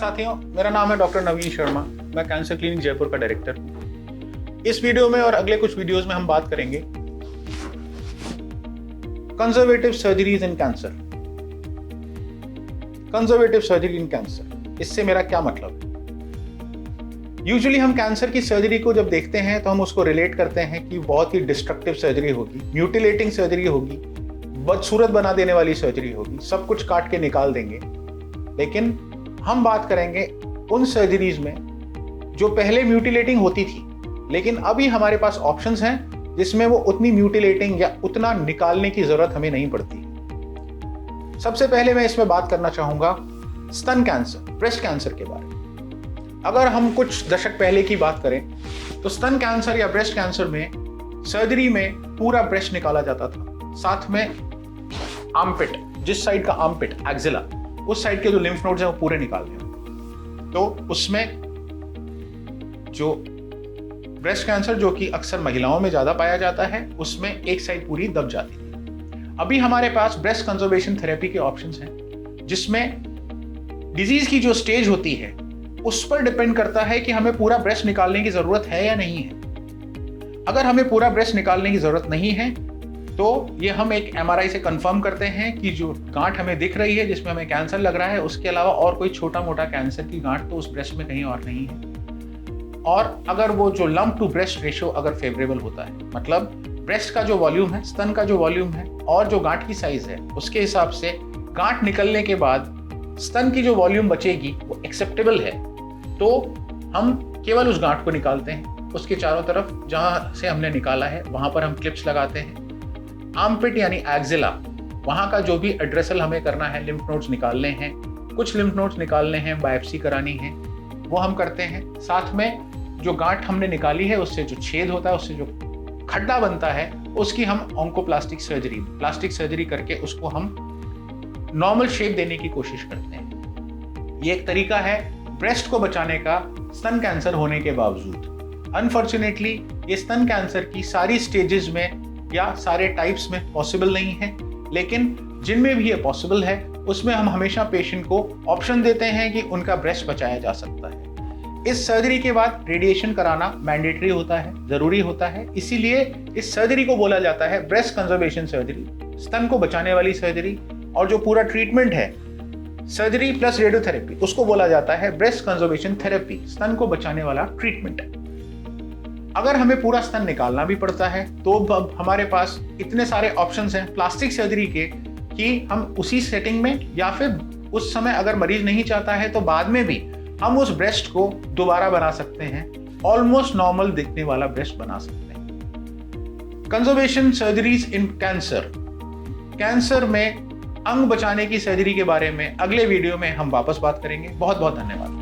साथियों, मेरा नाम है डॉक्टर नवीन शर्मा। मैं कैंसर क्लिनिक जयपुर का डायरेक्टर हूँ। इस वीडियो में और अगले कुछ वीडियोस में हम बात करेंगे conservative surgeries in cancer. Conservative surgery in cancer, इससे मेरा क्या मतलब है? यूजुअली हम कैंसर की सर्जरी को जब देखते हैं तो हम उसको रिलेट करते हैं कि बहुत ही डिस्ट्रक्टिव सर्जरी होगी, म्यूटिलेटिंग सर्जरी होगी, बदसूरत बना देने वाली सर्जरी होगी, सब कुछ काट के निकाल देंगे। लेकिन हम बात करेंगे उन सर्जरीज में जो पहले म्यूटिलेटिंग होती थी, लेकिन अभी हमारे पास ऑप्शंस हैं जिसमें वो उतनी म्यूटिलेटिंग या उतना निकालने की जरूरत हमें नहीं पड़ती। सबसे पहले मैं इसमें बात करना चाहूंगा स्तन कैंसर, ब्रेस्ट कैंसर के बारे में। अगर हम कुछ दशक पहले की बात करें तो स्तन कैंसर या ब्रेस्ट कैंसर में सर्जरी में पूरा ब्रेस्ट निकाला जाता था, साथ में आर्मपिट, जिस साइड का आर्मपिट, एक्सिला, उस साइड के जो लिम्फ नोड्स हैं वो पूरे निकाल दिए। तो उसमें जो ब्रेस्ट कैंसर जो कि अक्सर महिलाओं में ज्यादा पाया जाता है, उसमें एक साइड पूरी दब जाती है। अभी हमारे पास ब्रेस्ट कंजर्वेशन थेरेपी के ऑप्शंस हैं, जिसमें डिजीज की जो स्टेज होती है उस पर डिपेंड करता है कि हमें पूरा ब्रेस्ट निकालने की जरूरत है या नहीं है। अगर हमें पूरा ब्रेस्ट निकालने की जरूरत नहीं है तो ये हम एक MRI से कंफर्म करते हैं कि जो गांठ हमें दिख रही है जिसमें हमें कैंसर लग रहा है, उसके अलावा और कोई छोटा मोटा कैंसर की गांठ तो उस ब्रेस्ट में कहीं और नहीं है। और अगर वो जो लंप टू ब्रेस्ट रेशियो अगर फेवरेबल होता है, मतलब ब्रेस्ट का जो वॉल्यूम है, स्तन का जो वॉल्यूम है और जो गांठ की साइज है, उसके हिसाब से गांठ निकलने के बाद स्तन की जो वॉल्यूम बचेगी वो एक्सेप्टेबल है, तो हम केवल उस गांठ को निकालते हैं। उसके चारों तरफ जहां से हमने निकाला है वहां पर हम क्लिप्स लगाते हैं। आर्मपिट यानी एक्सिला, वहां का जो भी एड्रेसल हमें करना है, लिम्फ नोड्स निकालने हैं, कुछ लिम्फ नोड्स निकालने हैं, बायोप्सी करानी है, वो हम करते हैं। साथ में जो गांठ हमने निकाली है उससे जो छेद होता है, उससे जो खड्डा बनता है, उसकी हम ऑन्कोप्लास्टिक सर्जरी, प्लास्टिक सर्जरी करके उसको हम नॉर्मल शेप देने की कोशिश करते हैं। ये एक तरीका है ब्रेस्ट को बचाने का स्तन कैंसर होने के बावजूद। अनफॉर्चुनेटली ये स्तन कैंसर की सारी स्टेजेस में या सारे टाइप्स में पॉसिबल नहीं है, लेकिन जिनमें भी ये पॉसिबल है उसमें हम हमेशा पेशेंट को ऑप्शन देते हैं कि उनका ब्रेस्ट बचाया जा सकता है। इस सर्जरी के बाद रेडिएशन कराना मैंडेटरी होता है, जरूरी होता है। इसीलिए इस सर्जरी को बोला जाता है ब्रेस्ट कंजर्वेशन सर्जरी, स्तन को बचाने वाली सर्जरी। और जो पूरा ट्रीटमेंट है सर्जरी प्लस रेडियोथेरेपी, उसको बोला जाता है ब्रेस्ट कंजर्वेशन थेरेपी, स्तन को बचाने वाला ट्रीटमेंट। अगर हमें पूरा स्तन निकालना भी पड़ता है तो अब हमारे पास इतने सारे ऑप्शंस हैं प्लास्टिक सर्जरी के कि हम उसी सेटिंग में या फिर उस समय अगर मरीज नहीं चाहता है तो बाद में भी हम उस ब्रेस्ट को दोबारा बना सकते हैं, ऑलमोस्ट नॉर्मल दिखने वाला ब्रेस्ट बना सकते हैं। कंजर्वेशन सर्जरीज इन कैंसर, कैंसर में अंग बचाने की सर्जरी के बारे में अगले वीडियो में हम वापस बात करेंगे। बहुत बहुत धन्यवाद।